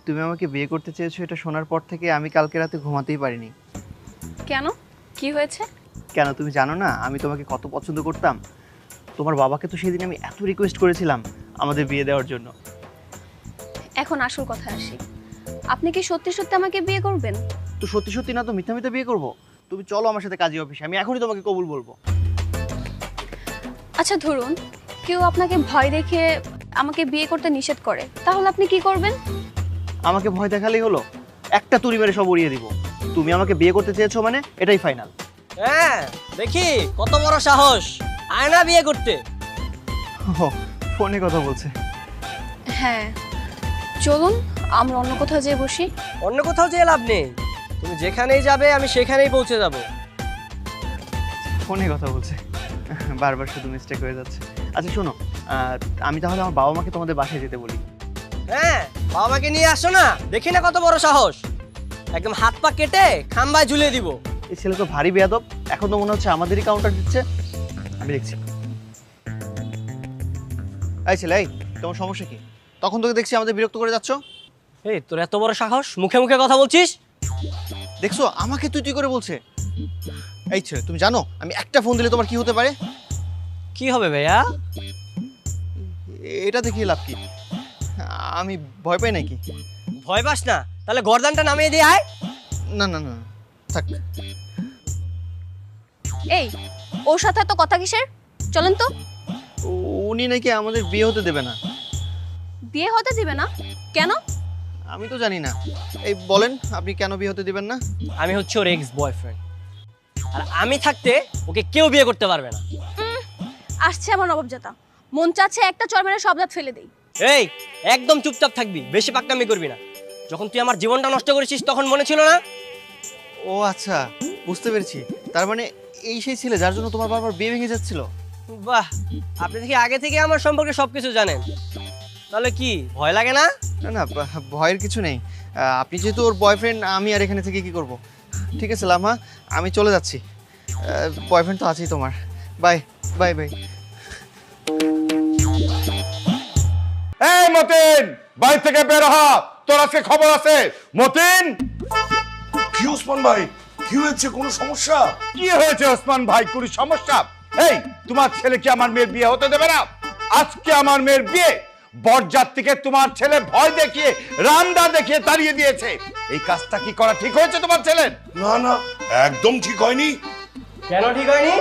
তুমি আমাকে বিয়ে করতে চেয়েছো এটা শোনার পর থেকে আমি কালকে রাতে ঘুমাতেই পারিনি। কেন, কি হয়েছে? কেন তুমি জানো না আমি তোমাকে কত পছন্দ করতাম? তোমার বাবাকে তো সেদিন আমি এত রিকোয়েস্ট করেছিলাম আমাদের বিয়ে দেওয়ার জন্য। এখন আসল কথা আসি, আপনি কি সত্যি সত্যি আমাকে বিয়ে করবেন? তো সত্যি সত্যি না তো মিথ্যা মিথ্যা বিয়ে করবো? তুমি চলো আমার সাথে কাজী অফিসে, আমি এখনই তোমাকে কবুল বলবো। আচ্ছা ধরুন কেউ আপনাকে ভয় দেখে আমাকে বিয়ে করতে নিষেধ করে, তাহলে আপনি কি করবেন? আমাকে ভয় দেখালেই হলো? একটা তুড়ি মেরে সব উড়িয়ে দিব। তুমি আমাকে বিয়ে করতে চেয়েছো মানে এটাই ফাইনাল। হ্যাঁ দেখি কত বড় সাহস, আয় না বিয়ে করতে। ফোনে কথা বলছে। হ্যাঁ চলুন আমরা অন্য কোথাও যেয়ে বসি। অন্য কোথাও যেয়ে লাভ নেই, তুমি যেখানেই যাবে আমি সেখানেই পৌঁছে যাব। ফোনে কথা বলছে, বারবার শুধু মিস্টেক হয়ে যাচ্ছে। আচ্ছা শোনো, আমি তাহলে আমার বাবা মাকে তোমাদের বাসায় যেতে বলি। হ্যাঁ বাবা মাকে নিয়ে আসো না, দেখি না কত বড় সাহস, একদম হাত পা কেটে খাম্বায় ঝুলিয়ে দিব। এই ছেলে তো ভারী বেয়াদব, এখন তো মনে হচ্ছে আমাদেরই কাউন্টার দিচ্ছে। আমি দেখছি। এই ছেলে, এই তোমার সমস্যা কি? তখন তোকে দেখছি আমাদের বিরক্ত করে যাচ্ছ। এই তোর এত বড় সাহস, মুখে মুখে কথা বলছিস? দেখছো আমাকে তুই তুই করে বলছে। এই ছেলে তুমি জানো আমি একটা ফোন দিলে তোমার কি হতে পারে? কি হবে ভাইয়া? এটা দেখিয়ে লাভ কি? আমি ভয় পাই নাকি? ভয় পাস না? তাহলে গর্দানটা নামিয়ে দিয়ে আয়। না না না থাক। এই ওর সাথে তো কথা কিসের? চলেন তো। উনি নাকি আমাদের বিয়ে হতে দেবে না। বিয়ে হতে দিবে না? কেন? আমি তো জানি না। এই বলেন আপনি কেন বিয়ে হতে দিবেন না? আমি হচ্ছে ওর এক্স বয়ফ্রেন্ড, আর আমি থাকতে ওকে কেউ বিয়ে করতে পারবে না। আসছে আমার নবাবজাতা, মন চাচ্ছে একটা চড় মেরে সব দাঁত ফেলে দেই। এই একদম চুপচাপ থাকবি, বেশি পাকনামি করবি না। যখন তুই আমার জীবনটা নষ্ট করেছিস তখন মনে ছিল না? ও আচ্ছা বুঝতে পেরেছি, তার মানে এই সেই ছেলে যার জন্য তোমার বারবার বিয়ে ভেঙে যাচ্ছিল। বাহ, আপনি দেখি আগে থেকে আমার সম্পর্কে সবকিছু জানেন। তাহলে কি ভয় লাগে না? না না ভয়ের কিছু নেই। আপনি যেহেতু ওর বয়ফ্রেন্ড, আমি আর এখানে থেকে কি করব? ঠিক আছে লামা, আমি চলে যাচ্ছি। বয়ফ্রেন্ড তো আছেই তোমার। Bye bye bye. এই মতিন, বাড়ি থেকে বের হ, তোর আজকে খবর আছে। মতিন! কি ওসমান ভাই, কি হয়েছে? কোনো সমস্যা? কি হয়েছে ওসমান ভাই? কোনো সমস্যা? এই তোমার ছেলে কি আমার মেয়ের বিয়ে হতে দেবে না? আজকে আমার মেয়ের বিয়ে বরযাত্রীকে তোমার ছেলে ভয় দেখিয়ে, রান্দা দেখিয়ে তাড়িয়ে দিয়েছে। এই কাজটা কি করা ঠিক হয়েছে তোমার ছেলের? না না, একদম ঠিক হয়নি। কেন ঠিক হয়নি?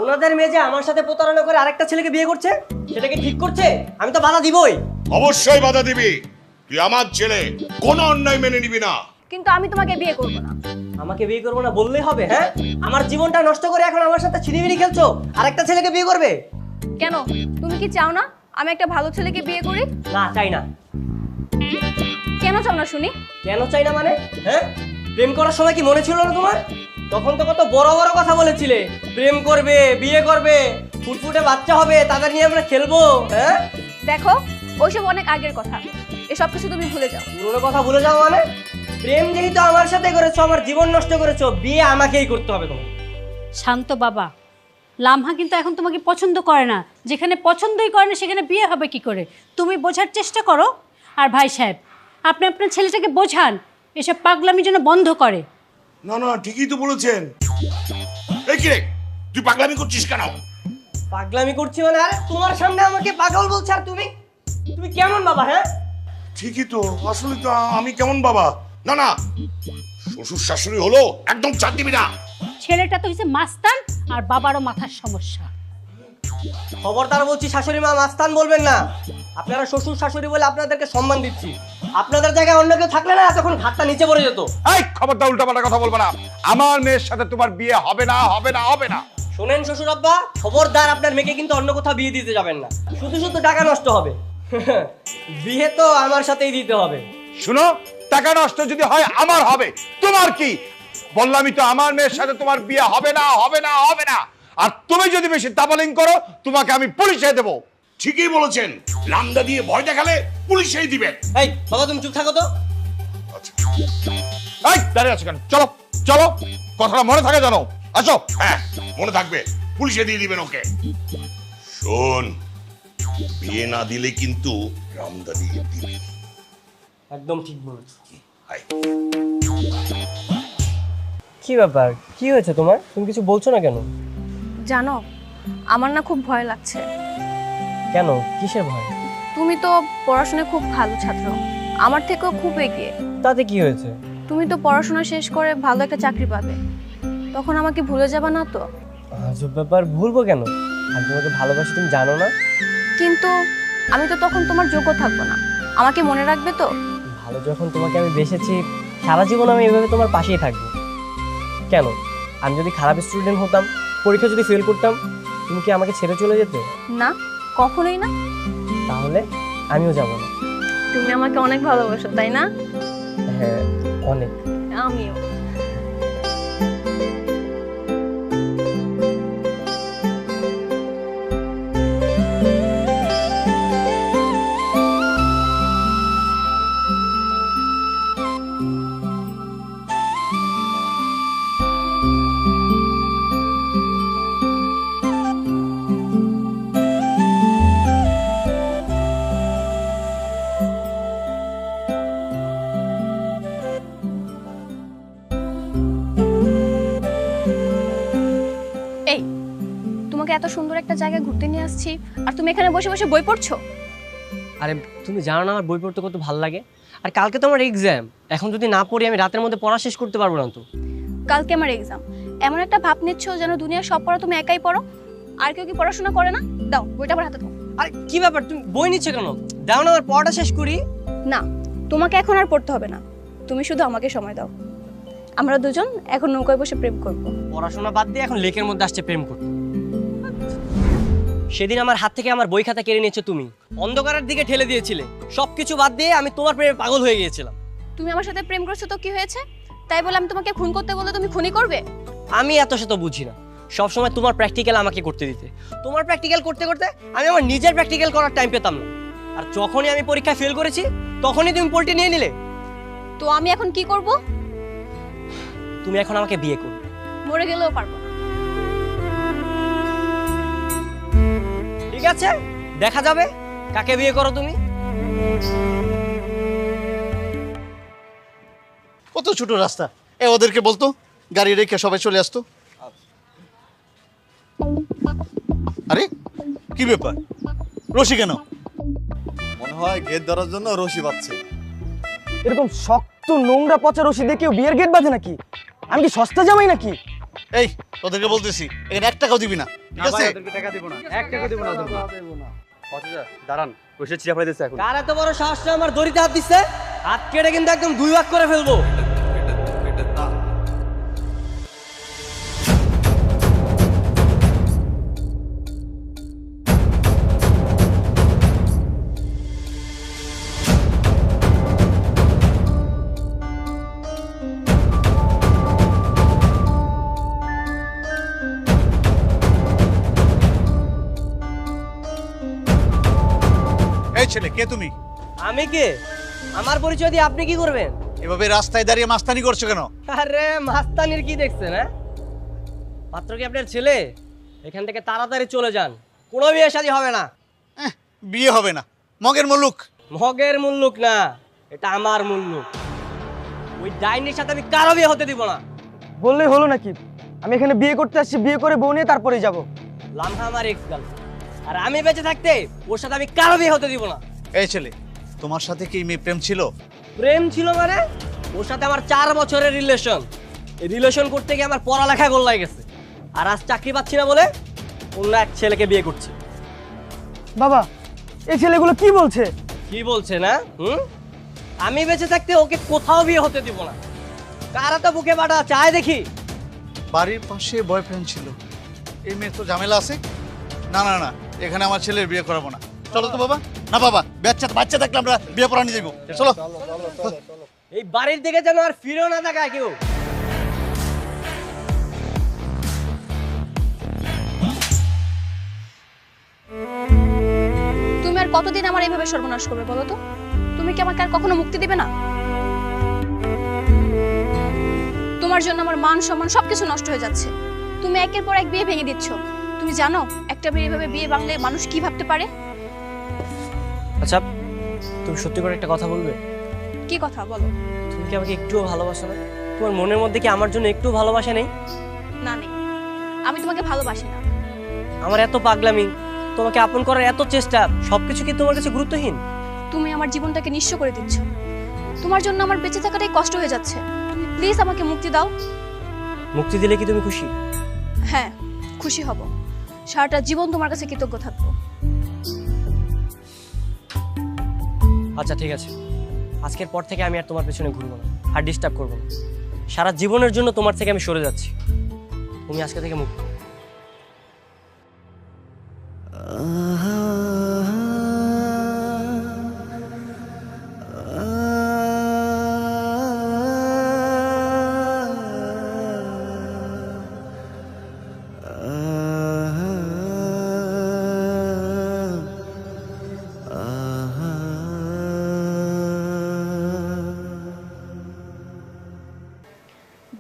ওনাদের মেয়ে যে আমার সাথে প্রতারণা করে আরেকটা ছেলেকে বিয়ে করছে, সেটাকে ঠিক করছে? আমি তো বাধা দিবই। অবশ্যই বাধা দিবি। তুই আমার ছেলে, কোনো অন্যায় মেনে নিবি না। কিন্তু আমি তোমাকে বিয়ে করব না। আমাকে বিয়ে করবো না বললেই হবে? হ্যাঁ, আমার জীবনটা নষ্ট করে এখন আমার সাথে ছিনিমিনি খেলছো, আরেকটা ছেলেকে বিয়ে করবে? কেন, তুমি কি চাও না আমি একটা ভালো ছেলেকে বিয়ে করি? না, চাই না। কেন চাও না শুনি? কেন চাই না মানে? হ্যাঁ, প্রেম করার সময় কি মনে ছিল না তোমার? তখন তো কত বড় বড় কথা বলেছিলে, প্রেম করবে, বিয়ে করবে, ফুটফুটে বাচ্চা হবে, তাদের নিয়ে আমরা খেলবো। হ্যাঁ দেখো ওইসব অনেক আগের কথা, এসব কিছু তুমি ভুলে যাও। পুরোনো কথা ভুলে যাও মানে? প্রেম যেহেতু আমার সাথে করেছো, আমার জীবন নষ্ট করেছো, বিয়ে আমাকেই করতে হবে তোমার। শান্ত বাবা, লামহা কিন্তু এখন তোমাকে পছন্দ করে না। যেখানে পছন্দই করে না সেখানে বিয়ে হবে কি করে? তুমি বোঝার চেষ্টা করো। আর ভাই সাহেব, আপনি আপনার ছেলেটাকে বোঝান এসব পাগলামি যেন বন্ধ করে। না না, ঠিকই তো বলেছেন। এই কি রে, তুই পাগলামি করছিস কেন? পাগলামি করছি মানে? আরে তোমার সামনে আমাকে পাগল বলছে, আর তুমি তুমি কেমন বাবা? হ্যাঁ ঠিকই তো, আসলে তো আমি কেমন বাবা? না না, শ্বশুর শাশুড়ি হলো একদম চাপ দিবি না। ছেলেটা তো হচ্ছে মাস্তান, আর বাবারও মাথার সমস্যা। খবরদার বলছি, শাশুড়ি মা মাস্তান বলবেন না। আপনারা শ্বশুর শাশুড়ি বলে আপনাদেরকে সম্মান দিচ্ছি। আপনাদের জায়গায় অন্য কেউ থাকলে না তখন ঘাটটা নিচে পড়ে যেত। এই খবরদার উল্টাপাল্টা কথা বলবো না। আমার মেয়ের সাথে তোমার বিয়ে হবে না, হবে না, হবে না। শোনেন শ্বশুর আব্বা, খবরদার আপনার মেয়েকে কিন্তু অন্য কোথাও বিয়ে দিতে যাবেন না, শুধু শুধু টাকা নষ্ট হবে। বিয়ে তো আমার সাথেই দিতে হবে। শুনো, টাকা নষ্ট যদি হয় আমার হবে, তোমার কি? বললামই তো আমার মেয়ের সাথে তোমার বিয়ে হবে না, হবে না, হবে না। আর তুমি যদি বেশি দাবালিং করো তোমাকে আমি পুলিশে দেবো। ঠিকই বলেছেন, রান্দা দিয়ে ভয় দেখালে পুলিশেই দিবে। এই বাবা তুমি চুপ থাকো তো। আচ্ছা এই দাঁড়িয়ে আছো কেন? চলো চলো, কথাটা মনে থাকে জানো। আসো। হ্যাঁ মনে থাকবে, পুলিশে দিয়ে দিবেন ওকে। শোন, বিয়ে না দিলে কিন্তু রামদা দিয়ে দিবি। একদম ঠিক বলেছ। হাই কি ব্যাপার, কি হয়েছে তোমার? তুমি কিছু বলছো না কেন? জানো, আমার না খুব ভয় লাগছে। কেন, কিসের ভয়? তুমি তো পড়াশোনায় খুব ভালো ছাত্র, আমার থেকেও খুব এগিয়ে। তাতে কি হয়েছে? তুমি তো পড়াশোনা শেষ করে ভালো একটা চাকরি পাবে, তখন আমাকে ভুলে যাবে না তো? আজব ব্যাপার, ভুলবো কেন? আমি তোমাকে ভালোবাসি, তুমি জানো না? কিন্তু আমি তো তখন তোমার যোগ্য থাকবো না, আমাকে মনে রাখবে তো? ভালো যখন তোমাকে আমি বেসেছি, সারা জীবন আমি এভাবে তোমার পাশেই থাকবো। কেন, আমি যদি খারাপ স্টুডেন্ট হতাম, পরীক্ষা যদি ফেল করতাম, তুমি কি আমাকে ছেড়ে চলে যেতে? না, কখনোই না। তাহলে আমিও যাব না। তুমি আমাকে অনেক ভালোবাসো, তাই না? হ্যাঁ, অনেক। আমিও। এই, তোমাকে এত সুন্দর একটা জায়গায় ঘুরতে নিয়ে আসছি, আর তুমি এখানে বসে বসে বই পড়ছো? আরে তুমি জানো না আমার বই পড়তে কত ভালো লাগে? আর কালকে তো আমার এক্সাম, এখন যদি না পড়ি আমি রাতের মধ্যে পড়া শেষ করতে পারবো না তো। কালকে আমার এক্সাম, এমন একটা ভাব নিচ্ছ যেন দুনিয়ার সব পড়া তুমি একাই পড়ো, আর কেউ কি পড়াশোনা করে না? দাও বইটা আমার হাতে দাও। আরে কি ব্যাপার, তুমি বই নিচ্ছ কেন? দাও না, আমার পড়াটা শেষ করি। না, তোমাকে এখন আর পড়তে হবে না, তুমি শুধু আমাকে সময় দাও। আমরা দুজন এখন নৌকায় বসে প্রেম করব। পড়াশোনা বাদ দিয়ে এখন লেকের মধ্যে আসছে প্রেম করতে। সেদিন আমার হাত থেকে আমার বই খাতা কেড়ে নিয়েছো তুমি, অন্ধকারের দিকে ঠেলে দিয়েছিলে। সবকিছু বাদ দিয়ে আমি তোমার প্রেমে পাগল হয়ে গিয়েছিলাম। তুমি আমার সাথে প্রেম করছো তো কি হয়েছে? তাই বলে আমি তোমাকে খুন করতে বললে তুমি খুনই করবে? আমি এত শত বুঝি না, সবসময় তোমার প্র্যাকটিক্যাল আমাকে করতে দিতে। তোমার প্র্যাকটিক্যাল করতে করতে আমি আমার নিজের প্র্যাকটিক্যাল করার টাইম পেতাম না। আর যখনই আমি পরীক্ষায় ফেল করেছি, তখনই তুমি পোল্টি নিয়ে নিলে। তো আমি এখন কি করব? তুমি এখন আমাকে বিয়ে করবে। মরে গেলেও পারবো না। ঠিক আছে, দেখা যাবে কাকে বিয়ে করো তুমি। কত ছোট রাস্তা, ওদেরকে বলতো গাড়ি রেখে সবাই চলে আসতো। আরে কি ব্যাপার, রশি কেন? মনে হয় গেট ধরার জন্য রশি বাঁধছে। এরকম শক্ত নোংরা পচা রশি দিয়ে কেউ বিয়ের গেট বাঁধে নাকি? আমি কি সস্তা জামাই নাকি? এই ওদেরকে বলতেছি এখানে 1 টাকাও দিবি না, ঠিক আছে? কার এত বড় সাহস না আমার দড়িতে হাত দিচ্ছে? হাত কেটে কিন্তু একদম 2 ভাগ করে ফেলবো। এই ছেলে, কে তুমি? আমি কে? আমার পরিচয় দিয়ে আপনি কি করবেন? এভাবে রাস্তায় দাঁড়িয়ে মাস্তানি করছো কেন? আরে মাস্তানির কি দেখছেন? হ্যাঁ, পাত্র কি আপনার ছেলে? এখান থেকে তাড়াতাড়ি চলে যান, কোনো বিয়ে শাদী হবে না। বিয়ে হবে না, মগের মুলুক। মগের মুল্লুক না, এটা আমার মুল্লুক। ওই ডাইনির সাথে আমি কারো বিয়ে হতে দিব না। বললেই হলো নাকি? আমি এখানে বিয়ে করতে আসছি, বিয়ে করে বউ নিয়ে তারপরেই যাব। লামহা আমার এক্স গার্লফ্রেন্ড, আর আমি বেঁচে থাকতে ওর সাথে আমি কারো বিয়ে হতে দিব না। এই ছেলে, তোমার সাথে কি মেয়ে প্রেম ছিল? প্রেম ছিল মানে? ওর সাথে আমার 4 বছরের রিলেশন। এই রিলেশন করতে গিয়ে আমার পড়ালেখা গোল্লায় গেছে, আর আজ চাকরি পাচ্ছি না বলে অন্য এক ছেলেকে বিয়ে করছে। বাবা, এই ছেলেগুলো কি বলছে? কি বলছে না? আমি বেঁচে থাকতে ওকে কোথাও বিয়ে হতে দিব না। কারা তো বুকে বাটা চায় দেখি। বাড়ির পাশে বয়ফ্রেন্ড ছিল, এই মেয়ের তো ঝামেলা আছে। না না না, এখানে আমার ছেলের বিয়ে করাবো না। চলো তো বাবা। না বাবা, বাচ্চা থাকলে আমরা বিয়ে পড়া নিয়ে যাবো। চলো। এই বাড়ির দিকে যেন আর ফিরেও না তাকায় কেউ। তুমি আর কতদিন আমার এইভাবে সর্বনাশ করবে বলো তো? তুমি কি আমাকে আর কখনো মুক্তি দিবে না? তোমার জন্য আমার মান সম্মান সবকিছু নষ্ট হয়ে যাচ্ছে। তুমি একের পর এক বিয়ে ভেঙে দিচ্ছ। তুমি জানো একটা মেয়ে এভাবে বিয়ে ভাঙলে মানুষ কি ভাবতে পারে? আচ্ছা, তুমি সত্যি করে একটা কথা বলবে? কি কথা বলো? তুমি কি আমাকে একটুও ভালোবাসো না? তোমার মনের মধ্যে কি আমার জন্য একটু ভালোবাসা নেই? না নেই, আমি তোমাকে ভালোবাসি না। আমার এত পাগলামি, তোমাকে আপন করার এত চেষ্টা, সবকিছু কি তোমার কাছে গুরুত্বহীন? তুমি আমার জীবনটাকে নিঃস্ব করে দিচ্ছ। তোমার জন্য আমার বেঁচে থাকাটাই কষ্ট হয়ে যাচ্ছে। তুমি প্লিজ আমাকে মুক্তি দাও। মুক্তি দিলে কি তুমি খুশি? হ্যাঁ, খুশি হব। সারাটা জীবন তোমার কাছে কৃতজ্ঞ থাকবো। আচ্ছা ঠিক আছে, আজকের পর থেকে আমি আর তোমার পেছনে ঘুরবো না, আর ডিস্টার্ব করবো না। সারা জীবনের জন্য তোমার থেকে আমি সরে যাচ্ছি। তুমি আজকে থেকে মুক্ত।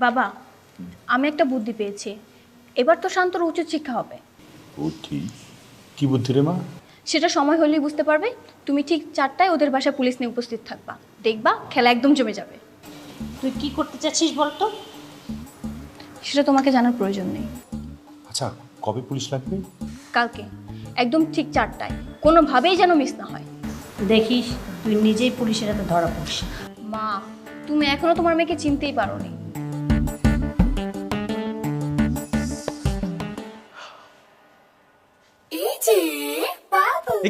বাবা, আমি একটা বুদ্ধি পেয়েছি। এবার তো শান্তর উচিত শিক্ষা হবে। বুদ্ধি? কি বুদ্ধি রে মা? সেটা সময় হলেই বুঝতে পারবে। তুমি ঠিক 4টায় ওদের বাসায় পুলিশ নিয়ে উপস্থিত থাকবা। দেখবা খেলা একদম জমে যাবে। তুই কি করতে চাচ্ছিস বলতো? সেটা তোমাকে জানার প্রয়োজন নেই। আচ্ছা, কবে পুলিশ লাগবে? কালকে একদম ঠিক 4টায়, কোনোভাবেই যেন মিস না হয়। দেখিস তুই নিজেই পুলিশের হাতে ধরা পড়িস। মা, তুমি এখনো তোমার মেয়েকে চিনতেই পারোনি।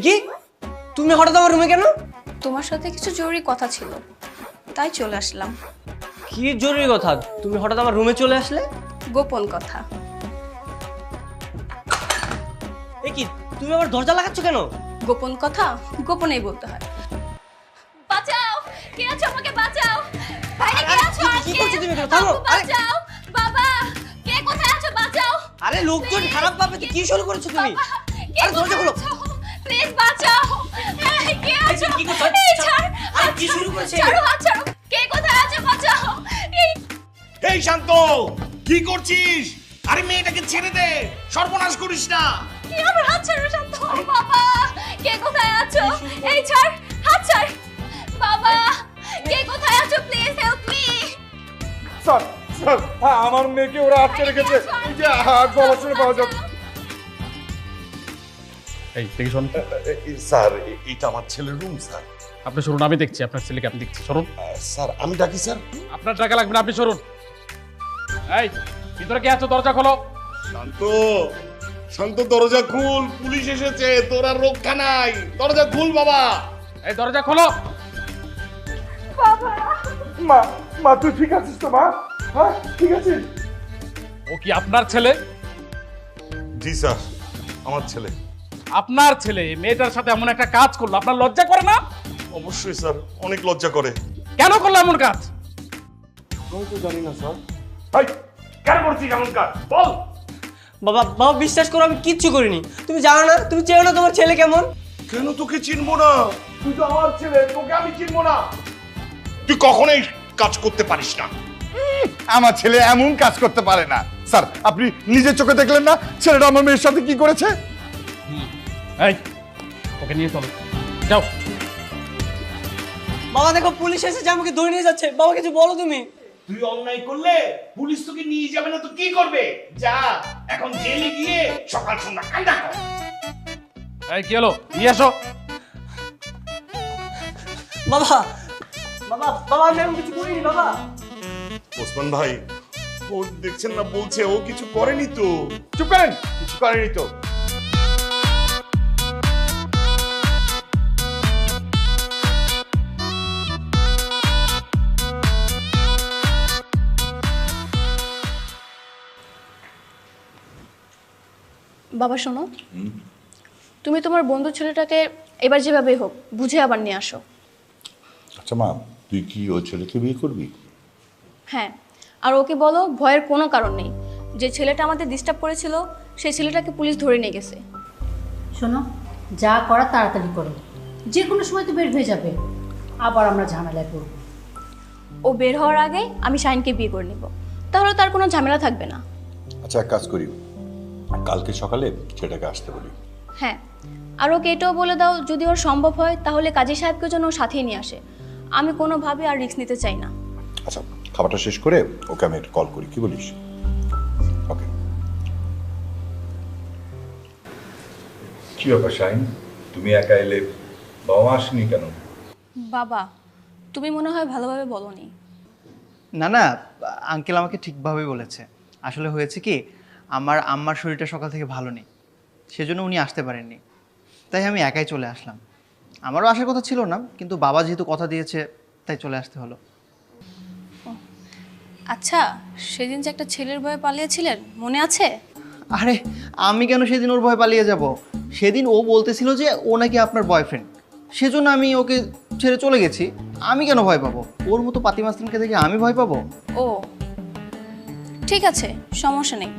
কি তুমি হঠাৎ আমার রুমে কেন? তোমার সাথে কিছু জরুরি কথা ছিল, তাই চলে আসলাম। কি জরুরি কথা? তুমি হঠাৎ আমার রুমে চলে আসলে? গোপন কথা। কি তুমি আবার দরজা লাগাচ্ছ কেন? গোপন কথা গোপনেই বলতে হয়। বাঁচাও, কে আছো? আমাকে বাঁচাও। বাইরে কে আছো? কি করছো তুমি? থামো। বাঁচাও বাবা, কে কোথায় আছো? বাঁচাও। আরে লোকজন খারাপ ভাবে কি শুরু করেছো তুমি? আরে দরজা খোলো প্লিজ, বাঁচাও। এই কে আছো? কি করছো? এই ছাড়। আরে কি শুরু করেছে? ছাড়ো, হাত ছাড়ো। কে কোথায় আছো? বাঁচাও। এই শান্ত, কি করছিস? আরে মেয়েটাকে ছেড়ে দে, সর্বনাশ করিস না। কি আমার হাত ছাড়ো শান্ত। বাবা, কে কোথায় আছো? এই ছাড়, হাত ছাড়। বাবা, কে কোথায় আছো? Please help me. Sir sir, আমার মেয়েকে ওরা আটকে রেখেছে। এই যে গলা শুনে পাওয়া যাচ্ছে। এই দেখি শোন, স্যার, এটা আমার ছেলের রুম স্যার। আপনি সরুন, আমি দেখছি আপনার ছেলেকে, আপনি দেখছি, সরুন। স্যার আমি ডাকি স্যার? আপনার টাকা লাগবে না, আপনি সরুন। এই ভিতরে কে আছো? দরজা খোলো। শান্ত, শান্ত দরজা খুল, পুলিশ এসেছে, তোর আর রক্ষা নাই। দরজা খুল বাবা। এই দরজা খোলো। মা, মা তুই ঠিক আছিস তো মা? হ্যাঁ ঠিক আছিস? ও কি আপনার ছেলে? জি স্যার, আমার ছেলে। আপনার ছেলে মেয়েটার সাথে এমন একটা কাজ করলো, আপনার লজ্জা করে না? অবশ্যই স্যার, অনেক লজ্জা করে। কেন করলো এমন কাজ? আমি তো জানি না স্যার। ভাই, কেন করছিস এমন কাজ বল? বাবা বাবা বিশ্বাস করো, আমি কিচ্ছু করিনি। তুমি জানো না, তুমি চেনো না তোমার ছেলে কেমন? কেন তোকে চিনবো না? তুই তো আমার ছেলে, তোকে আমি চিনবো না? তুই কখনোই কাজ করতে পারিস না। আমার ছেলে এমন কাজ করতে পারে না। স্যার আপনি নিজের চোখে দেখলেন না ছেলেটা আমার মেয়ের সাথে কি করেছে? এই ওকে নিয়ে চলো, যাও। বাবা দেখো পুলিশ এসেছে, আমাকে ধরে নিয়ে যাচ্ছে। বাবা কিছু বলো তুমি। তুই অন্যায় করলে পুলিশ তোকে নিয়ে যাবে না তো কি করবে? যা এখন জেলে গিয়ে সকাল সন্ধ্যা কান্না কর। এই কি হলো? নিয়ে আসো। বাবা বাবা বাবা আমি এমন কিছু করিনি বাবা। ওসমান ভাই, ও দেখছেন না বলছে ও কিছু করেনি তো। চুপ করেন, কিছু করেনি তো। বাবা শোনো, তুমি তোমার বন্ধু ছেলেটাকে এবার যেভাবে হোক বুঝে আবার নিয়ে আসো। আচ্ছা মা, তুই কি ওই ছেলেকে বিয়ে করবি? হ্যাঁ, আর ওকে বলো ভয়ের কোনো কারণ নেই। যে ছেলেটা আমাদের ডিস্টার্ব করেছিল সেই ছেলেটাকে পুলিশ ধরে নিয়ে গেছে। শোনো, যা করা তাড়াতাড়ি করো, যে কোনো সময় তো বের হয়ে যাবে, আবার আমরা ঝামেলায় পড়ব। ও বের হওয়ার আগে আমি শাহিনকে বিয়ে করে নেব। তাহলে তার কোনো ঝামেলা থাকবে না। আচ্ছা এক কাজ করি, কালকে সকালে ছেলেটাকে আসতে বলি। হ্যাঁ, আর ওকে এটাও বলে দাও যদি ওর সম্ভব হয় তাহলে কাজী সাহেবকে যেন ওর সাথেই নিয়ে আসে। আমি কোনোভাবে আর রিস্ক নিতে চাই না। আচ্ছা খাবারটা শেষ করে ওকে আমি একটা কল করি, কি বলিস? ওকে। কি ব্যাপার শাহিন, তুমি একা এলে, বাবা মা আসেনি কেন? বাবা, তুমি মনে হয় ভালোভাবে বলোনি। না না, আঙ্কেল আমাকে ঠিকভাবেই বলেছে। আসলে হয়েছে কি, আমার আম্মার শরীরটা সকাল থেকে ভালো নেই, সেজন্য উনি আসতে পারেননি, তাই আমি একাই চলে আসলাম। আমারও আসার কথা ছিল না, কিন্তু বাবা যেহেতু কথা দিয়েছে তাই চলে আসতে হলো। আচ্ছা, সেদিন যে একটা ছেলের ভয়ে পালিয়েছিলেন মনে আছে? আরে আমি কেন সেদিন ওর ভয় পালিয়ে যাব? সেদিন ও বলতেছিল যে ও নাকি আপনার বয়ফ্রেন্ড, সেজন্য আমি ওকে ছেড়ে চলে গেছি। আমি কেন ভয় পাবো? ওর মতো পাতি মাস্তানকে দেখে আমি ভয় পাবো? ও ঠিক আছে, সমস্যা নেই।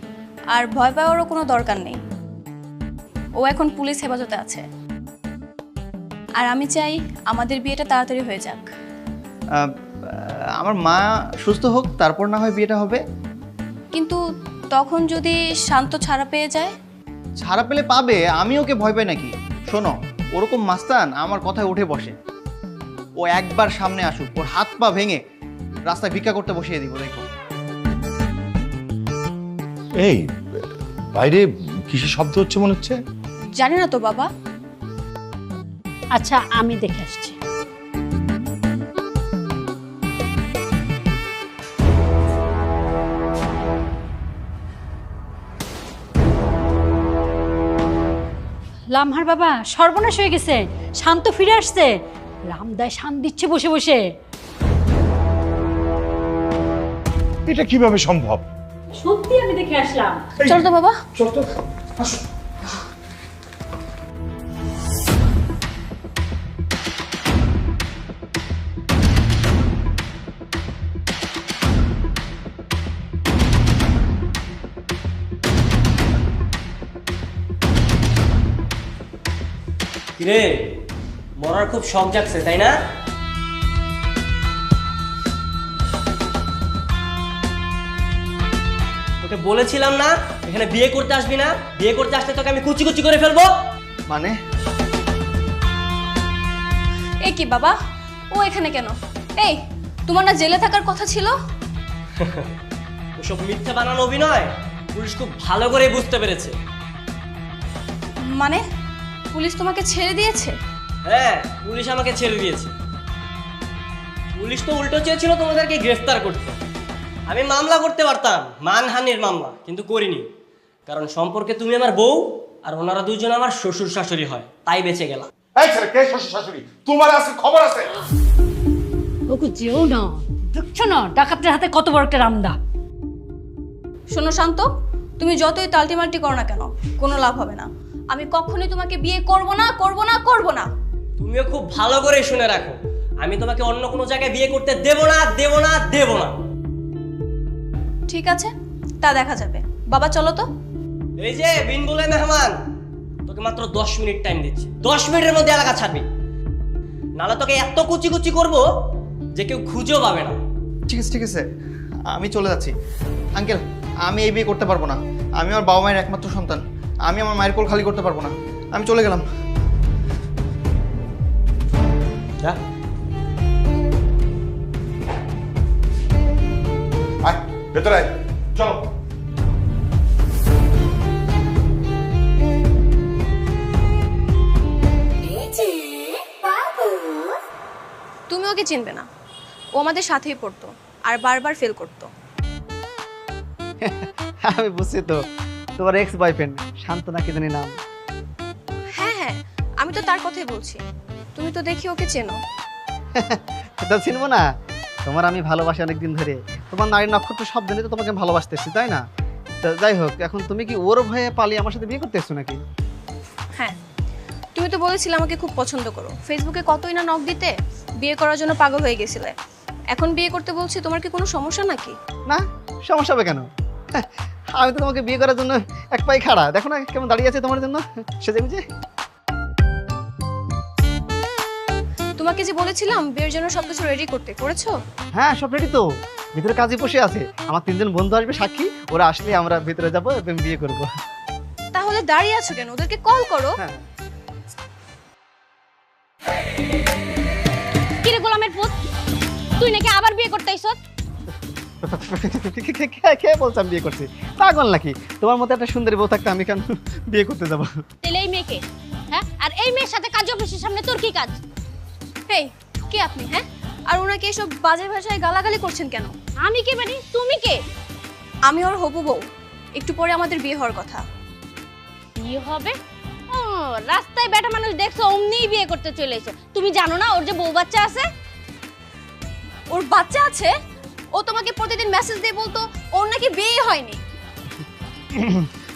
আর ভয় পাওয়ারও কোনো দরকার নেই। ও এখন পুলিশ হেফাজতে আছে। আর আমি চাই আমাদের বিয়েটা তাড়াতাড়ি হয়ে যাক। আমার মা সুস্থ হোক, তারপর না হয় বিয়েটা হবে। কিন্তু তখন যদি শান্ত ছাড়া পেয়ে যায়? ছাড়া পেলে পাবে, আমি ওকে ভয় পাই নাকি? শোনো, ওরকম মাস্তান আমার কথায় উঠে বসে। ও একবার সামনে আসুক, ওর হাত পা ভেঙে রাস্তায় ভিক্ষা করতে বসিয়ে দিব, দেখো। এই বাইরে কিসের শব্দ হচ্ছে মনে হচ্ছে? জানি না তো বাবা। আচ্ছা আমি দেখে আসছি। লামহার বাবা সর্বনাশ হয়ে গেছে, শান্ত ফিরে আসছে। রামদায় শান দিচ্ছে বসে বসে। এটা কিভাবে সম্ভব? সত্যি আমি দেখে আসলাম। চল তো বাবা। চল তো, আসো। কিরে, মরার খুব শখ জাগছে তাই না? তোকে বলেছিলাম না এখানে বিয়ে করতে আসবি না, বিয়ে করতে আসলে তোকে আমি কুচি কুচি করে ফেলবো। মানে এই কি বাবা, ও এখানে কেন? এই, তোমার না জেলে থাকার কথা ছিল? ওসব মিথ্যা বানানো অভিনয় পুলিশ খুব ভালো করে বুঝতে পেরেছে। মানে পুলিশ তোমাকে ছেড়ে দিয়েছে? হ্যাঁ, পুলিশ আমাকে ছেড়ে দিয়েছে। পুলিশ তো উল্টো চেয়েছিল তোমাদেরকে গ্রেফতার করতে। আমি মামলা করতে পারতাম, মানহানির মামলা, কিন্তু করিনি। কারণ সম্পর্কে তুমি আমার বউ আর ওনারা দুজন আমার শ্বশুর শাশুড়ি হয়, তাই বেঁচে গেলাম। এই ছেলে কে শ্বশুর শাশুড়ি? তোমার আছে খবর আছে? ওকে যেও না, দেখছো না ডাকাতের হাতে কত বড় একটা রামদা। শোনো শান্ত, তুমি যতই তালটিমাল্টি করো না কেন, কোনো লাভ হবে না। আমি কখনোই তোমাকে বিয়ে করব না, করব না, করব না। তুমিও খুব ভালো করে শুনে রাখো, আমি তোমাকে অন্য কোনো জায়গায় বিয়ে করতে দেব না, দেব না, দেব না। ঠিক আছে, তা দেখা যাবে। বাবা চলো তো। এই যে বিন বলে মেহমান, তোকে মাত্র 10 মিনিট টাইম দিচ্ছি। 10 মিনিটের মধ্যে এলাকা ছাড়বি, নাহলে তোকে এত কুচি কুচি করবো যে কেউ খুঁজেও পাবে না। ঠিক আছে ঠিক আছে, আমি চলে যাচ্ছি। আঙ্কেল, আমি এই বিয়ে করতে পারবো না। আমি আমার বাবা মায়ের একমাত্র সন্তান, আমি আমার মায়ের কোল খালি করতে পারবো না। আমি চলে গেলাম। যা। আয় ভেতরে আয়, চলো। তুমি ওকে চিনবে না, ও আমাদের সাথেই পড়তো আর বারবার ফেল করতো। আমি বুঝছি তো, তোমার এক্স বয়ফ্রেন্ড শান্ত নাকি জানি নাম। হ্যাঁ হ্যাঁ, আমি তো তার কথাই বলছি। তুমি তো দেখি ওকে চেনো। এটা চিনবো না? তোমার আমি ভালোবাসি অনেকদিন ধরে। তোমার নারী নক্ষত্র সব জন্য তো তোমাকে ভালোবাসতেছি, তাই না? যাই হোক, এখন তুমি কি ওর ভয়ে পালিয়ে আমার সাথে বিয়ে করতে এসছো নাকি? হ্যাঁ, তুমি তো বলেছিলে আমাকে খুব পছন্দ করো। ফেসবুকে কতই না নক দিতে, বিয়ে করার জন্য পাগল হয়ে গেছিলে। এখন বিয়ে করতে বলছি, তোমার কি কোনো সমস্যা নাকি? না, সমস্যা হবে কেন? আমি তো তোমাকে বিয়ে করার জন্য এক পায়ে খাড়া, দেখো না কেমন দাঁড়িয়ে আছে তোমার জন্য সেজে বুঝে। তোমাকে যে বলেছিলাম বিয়ের জন্য সবকিছু রেডি করতে, করেছো? হ্যাঁ, সব রেডি তো। ভিতরে কাজে বসে আছে, আমার 3জন বন্ধু আসবে সাক্ষী, ওরা আসলে আমরা ভিতরে যাবো এবং বিয়ে করবো। তাহলে দাঁড়িয়ে আছো কেন? ওদেরকে কল করো। হ্যাঁ। কিরে গোলামের পুত, তুই নাকি আবার বিয়ে করতে আইছ? কে বলছে আমি বিয়ে করছি? পাগল নাকি? তোমার মতো একটা সুন্দরী বউ থাকতে আমি কেন বিয়ে করতে যাবো? তাহলে এই মেয়েকে, হ্যাঁ, আর এই মেয়ের সাথে কাজ অফিসের সামনে তোর কি কাজ? এই কে আপনি? হ্যাঁ, আর ওনাকে এসব বাজে ভাষায় গালাগালি করছেন কেন? আমি কে মানে? তুমি কে? আমি ওর হবু বউ। একটু পরে আমাদের বিয়ে হওয়ার কথা। বিয়ে হবে? ও, রাস্তায় বেটা মানুষ দেখছো অমনিই বিয়ে করতে চলে এসো। তুমি জানো না ওর যে বউ বাচ্চা আছে? ওর বাচ্চা আছে? ও তোমাকে প্রতিদিন মেসেজ দিয়ে বলতো ওর নাকি বিয়ে হয়নি।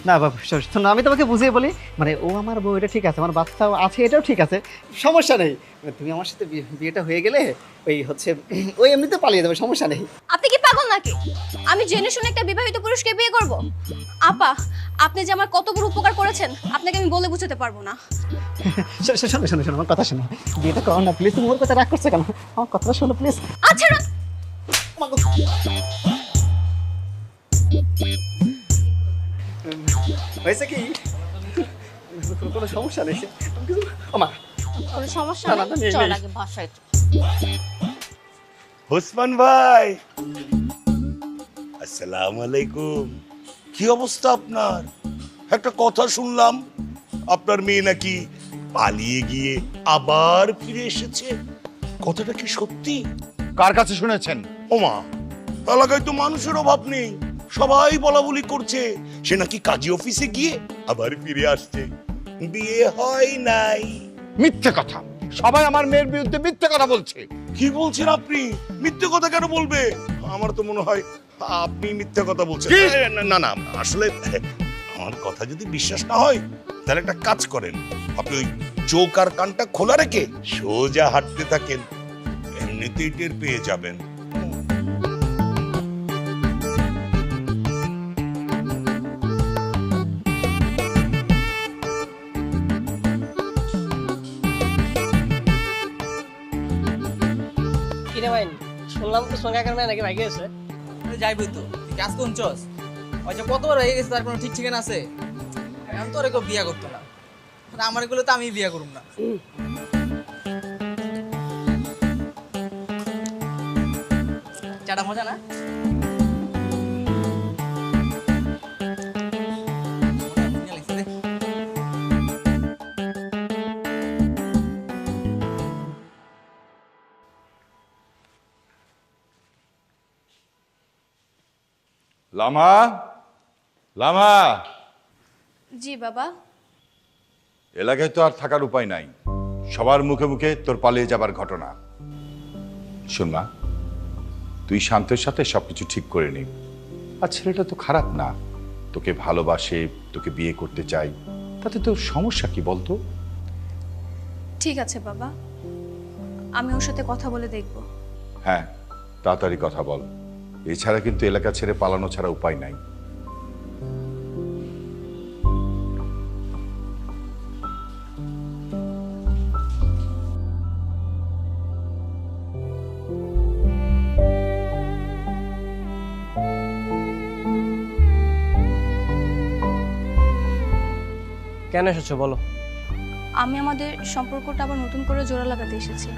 না বাবু, শোনো, আমি তোমাকে বুঝিয়ে বলি, মানে ও আমার বউ, এটা ঠিক আছে, আমার বাচ্চাও আছে, এটাও ঠিক আছে, সমস্যা নেই। তুমি আমার সাথে বিয়েটা হয়ে গেলে ওই হচ্ছে ওই এমনিতে পালিয়ে যাবে, সমস্যা নেই। আপনি কি পাগল নাকি? আমি জেনে শুনে একটা বিবাহিত পুরুষকে বিয়ে করব? আপা, আপনি যে আমার কত বড় উপকার করেছেন আপনাকে আমি বলে বুঝাতে পারবো না। শোনো শোনো শোনো, আমার কথা শোনো, বিয়েটা করো না প্লিজ। তুমি ওর কথা রাগ করছো কেন? আমার কথাটা শোনো প্লিজ। আচ্ছা হয়েছে কি, কোনো সমস্যা নেই। কোনো সমস্যা না, না, নেই, না, চল নেই। আগে বাসায় চল। ওসমান ভাই, আসসালামু আলাইকুম। কি অবস্থা আপনার? একটা কথা শুনলাম আপনার মেয়ে নাকি পালিয়ে গিয়ে আবার ফিরে এসেছে, কথাটা কি সত্যি? কার কাছে শুনেছেন? ওমা, এলাকায় তো মানুষের অভাব নেই, সবাই বলা বলি করছে সে নাকি কাজী অফিসে গিয়ে আবার ফিরে আসছে, বিয়ে হয় নাই। মিথ্যে কথা, সবাই আমার মেয়ের বিরুদ্ধে মিথ্যে কথা বলছে। কি বলছেন আপনি? মিথ্যে কথা কেন বলবে? আমার তো মনে হয় আপনি মিথ্যে কথা বলছেন। কি? না না না, আসলে আমার কথা যদি বিশ্বাস না হয় তাহলে একটা কাজ করেন, আপনি ওই চোখ আর কানটা খোলা রেখে সোজা হাঁটতে থাকেন, এমনিতেই টের পেয়ে যাবেন। কিরে ভাই, শুনলাম তো সোনা কারণে নাকি ভাই গেছে। যাইবই তো, তুই কাজ করছস? ওই যে কতবার হয়ে গেছে, তার কোনো ঠিক ঠিকানা আছে? আমি তো ওরে কেউ বিয়া করতো না, আর আমার এগুলো তো আমি বিয়া করুম না। চাটা মজা না? লামা, লামা, জি বাবা। এলাকায় তো আর থাকার উপায় নাই, সবার মুখে মুখে তোর পালিয়ে যাবার ঘটনা। শোন মা, তুই শান্তের সাথে সবকিছু ঠিক করে নি। আর ছেলেটা তো খারাপ না, তোকে ভালোবাসে, তোকে বিয়ে করতে চাই, তাতে তোর সমস্যা কি বলতো? ঠিক আছে বাবা, আমি ওর সাথে কথা বলে দেখব। হ্যাঁ, তাড়াতাড়ি কথা বল, এছাড়া কিন্তু এলাকা ছেড়ে পালানো ছাড়া উপায় নাই। কেন এসেছো বলো? আমি আমাদের সম্পর্কটা আবার নতুন করে জোড়া লাগাতে এসেছি।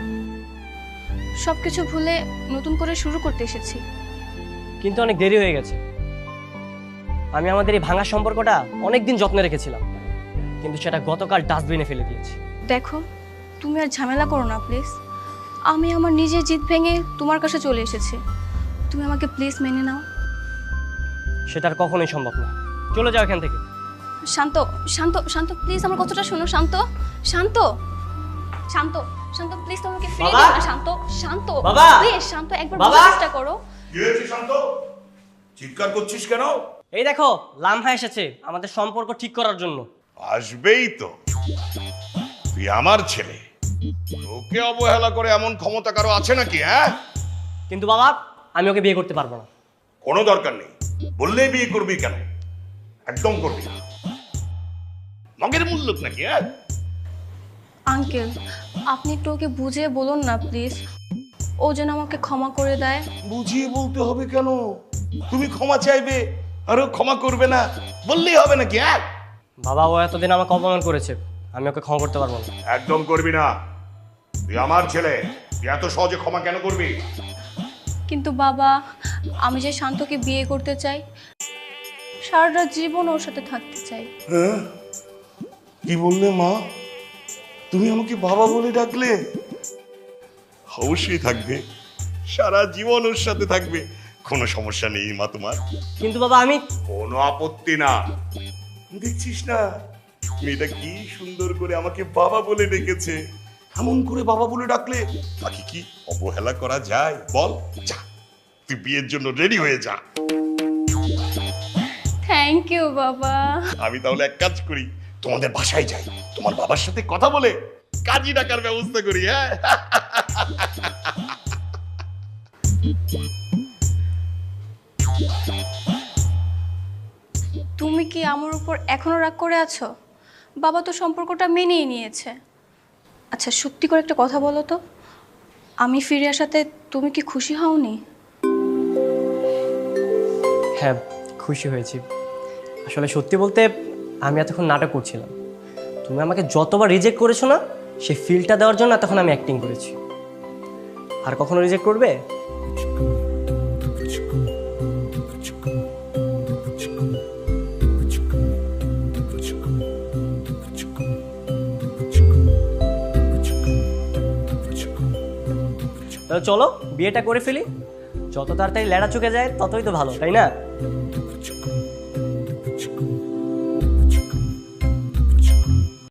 সবকিছু ভুলে নতুন করে শুরু করতে এসেছি। কিন্তু অনেক দেরি হয়ে গেছে। আমি আমাদের এই ভাঙা সম্পর্কটা অনেকদিন যত্নে রেখেছিলাম, কিন্তু সেটা গতকাল ডাস্টবিনে ফেলে দিয়েছি। দেখো, তুমি আর ঝামেলা করো না প্লিজ। আমি আমার নিজের জিদ ভেঙে তোমার কাছে চলে এসেছি, তুমি আমাকে প্লিজ মেনে নাও। সেটা আর কখনোই সম্ভব না, চলে যাও এখান থেকে। শান্ত, শান্ত, শান্ত, প্লিজ আমার কথাটা শোনো। শান্ত, শান্ত, শান্ত, শান্ত, প্লিজ তোমাকে ফিরিয়ে বাবা! দিও না। শান্ত, শান্ত, বাবা! প্লিজ শান্ত, একবার বাবা! বোঝার চেষ্টা করো। কি হয়েছে শান্ত? চিৎকার করছিস কেন? এই দেখো, লামহা এসেছে আমাদের সম্পর্ক ঠিক করার জন্য। আসবেই তো, তুই আমার ছেলে, তোকে অবহেলা করে এমন ক্ষমতা কারো আছে নাকি? হ্যাঁ, কিন্তু বাবা, আমি ওকে বিয়ে করতে পারবো না। কোনো দরকার নেই, বললেই বিয়ে করবি কেন? একদম করবি না, মগের মূল্য নাকি? হ্যাঁ, আঙ্কেল, আপনি একটু ওকে বুঝিয়ে বলুন না প্লিজ। ও যেন আমাকে ক্ষমা করে দেয়। বুঝিয়ে বলতে হবে কেন? তুমি ক্ষমা চাইবে আর ও ক্ষমা করবে না, বললেই হবে নাকি? বাবা, ও এতদিন আমাকে অপমান করেছে, আমি ওকে ক্ষমা করতে পারবো না। একদম করবি না, তুই আমার ছেলে, তুই এত সহজে ক্ষমা কেন করবি? কিন্তু বাবা, আমি যে শান্তকে বিয়ে করতে চাই, সারাটা জীবন ওর সাথে থাকতে চাই। হ্যাঁ, কি বললে মা? তুমি আমাকে বাবা বলে ডাকলে? অবশ্যই থাকবে, সারা জীবন ওর সাথে থাকবে, কোনো সমস্যা নেই মা তোমার। কিন্তু বাবা, আমি কোনো আপত্তি না। দেখছিস না মেয়েটা কি সুন্দর করে আমাকে বাবা বলে ডেকেছে। এমন করে বাবা বলে ডাকলে বাকি কি অবহেলা করা যায় বল? যা, তুই বিয়ের জন্য রেডি হয়ে যা। থ্যাংক ইউ বাবা। আমি তাহলে এক কাজ করি, তোমাদের বাসায় যাই, তোমার বাবার সাথে কথা বলে কাজী ডাকার ব্যবস্থা করি। হ্যাঁ, তুমি কি আমার উপর এখনো রাগ করে আছো? বাবা তো সম্পর্কটা মেনেই নিয়েছে। আচ্ছা, সত্যি করে একটা কথা বলো তো, আমি ফিরে আসাতে তুমি কি খুশি হওনি? হ্যাঁ, খুশি হয়েছি। আসলে সত্যি বলতে আমি এতক্ষণ নাটক করছিলাম। তুমি আমাকে যতবার রিজেক্ট করেছো না, সেই ফিলটা দেওয়ার জন্য তখন আমি অ্যাক্টিং করেছি। আর কখনো রিজেক্ট করবে? তাহলে চলো বিয়েটা করে ফেলি, যত তাড়াতাড়ি লেড়া চুকে যায় ততই তো ভালো, তাই না?